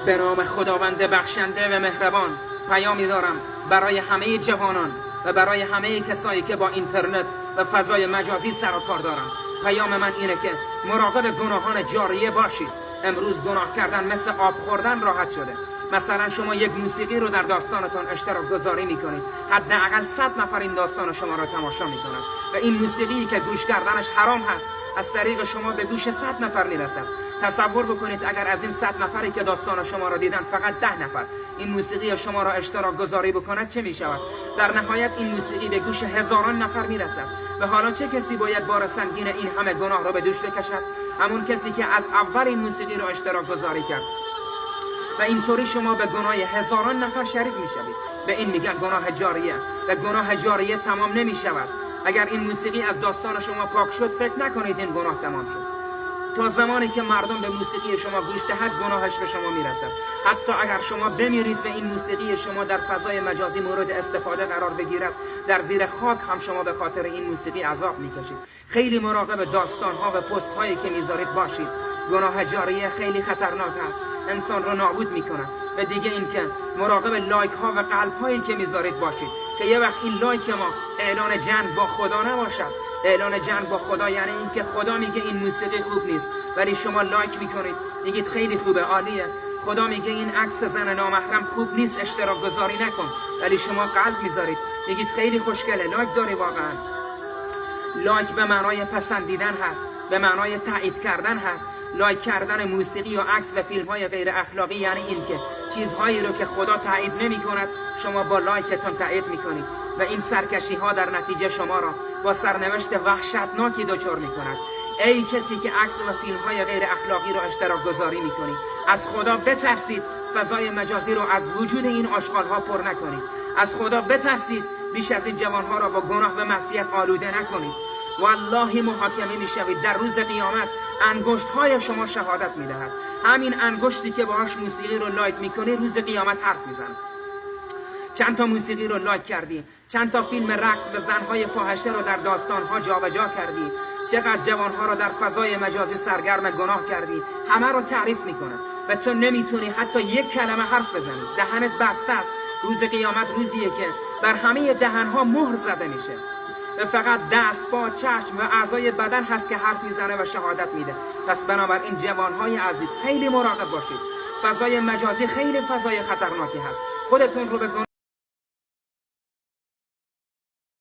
به نام خداوند بخشنده و مهربان پیامی دارم برای همه جوانان و برای همه کسایی که با اینترنت و فضای مجازی سر و کار دارن. پیام من اینه که مراقب گناهان جاریه باشید. امروز گناه کردن مثل آب خوردن راحت شده. مثلا شما یک موسیقی رو در داستانتون اشتراک گذاری میکنید، حداقل 100 نفر این داستان شما را تماشا میکنند و این موسیقی که گوش کردنش حرام هست از طریق شما به گوش 100 نفر میرسد. تصور بکنید اگر از این 100 نفری که داستان شما را دیدن فقط 10 نفر این موسیقی شما را اشتراک گذاری بکند چه میشود؟ در نهایت این موسیقی به گوش هزاران نفر میرسد و حالا چه کسی باید بار سنگین این همه گناه را به دوش بکشد؟ همون کسی که از اول این موسیقی را اشتراک گذاری کرد و اینطوری شما به گناه هزاران نفر شریک میشوید. به این میگن گناه جاریه و گناه جاریه تمام نمیشود. اگر این موسیقی از داستان شما پاک شد فکر نکنید این گناه تمام شد. تا زمانی که مردم به موسیقی شما گوش دهد گناهش به شما میرسد. حتی اگر شما بمیرید و این موسیقی شما در فضای مجازی مورد استفاده قرار بگیرد، در زیر خاک هم شما به خاطر این موسیقی عذاب میکشید. خیلی مراقب داستان ها و پست هایی که میذارید باشید. گناه جاریه خیلی خطرناک است، انسان رو نابود میکنه. و دیگه این که مراقب لایک ها و قلب هایی که میذارید باشید که یه وقت این لایک ما اعلان جنگ با خدا نباشد. اعلان جنگ با خدا یعنی این که خدا میگه این موسیقی خوب نیست ولی شما لایک میکنید، میگید خیلی خوبه، عالیه. خدا میگه این عکس زن نامحرم خوب نیست، اشتراک گذاری نکن، ولی شما قلب میذارید، میگید خیلی خوشگله، لایک داری. واقعا لایک به معنای پسندیدن هست، به معنای تایید کردن هست. لایک کردن موسیقی و عکس و فیلم های غیر اخلاقی یعنی این که چیزهایی رو که خدا تایید نمی کند شما با لایکتون تایید میکنید و این سرکشی ها در نتیجه شما را با سرنوشت وحشتناکی دچار میکند. ای کسی که عکس و فیلم های غیر اخلاقی رو اشتراک گذاری میکنید، از خدا بترسید فضای مجازی رو از وجود این آشغال ها پر نکنید. از خدا بترسید بیش از این جوان ها را با گناه و معصیت آلوده نکنید. والله محاکمه میشوید. در روز قیامت انگشت های شما شهادت میدهد. همین انگشتی که باهاش موسیقی رو لایک میکنی روز قیامت حرف میزن. چند تا موسیقی رو لایک کردی، چند تا فیلم رقص به زنهای فاحشه رو در داستانها جابجا کردی، چقدر جوانها رو در فضای مجازی سرگرم گناه کردی، همه رو تعریف میکنه و تو نمیتونی حتی یک کلمه حرف بزنی. دهنت بسته است. روز قیامت روزیه که بر همه دهنها مهر زده میشه و فقط دست، پا، چشم و اعضای بدن هست که حرف میزنه و شهادت میده. پس بنابراین جوانهای عزیز خیلی مراقب باشید. فضای مجازی خیلی فضای خطرناکی هست. خودتون رو به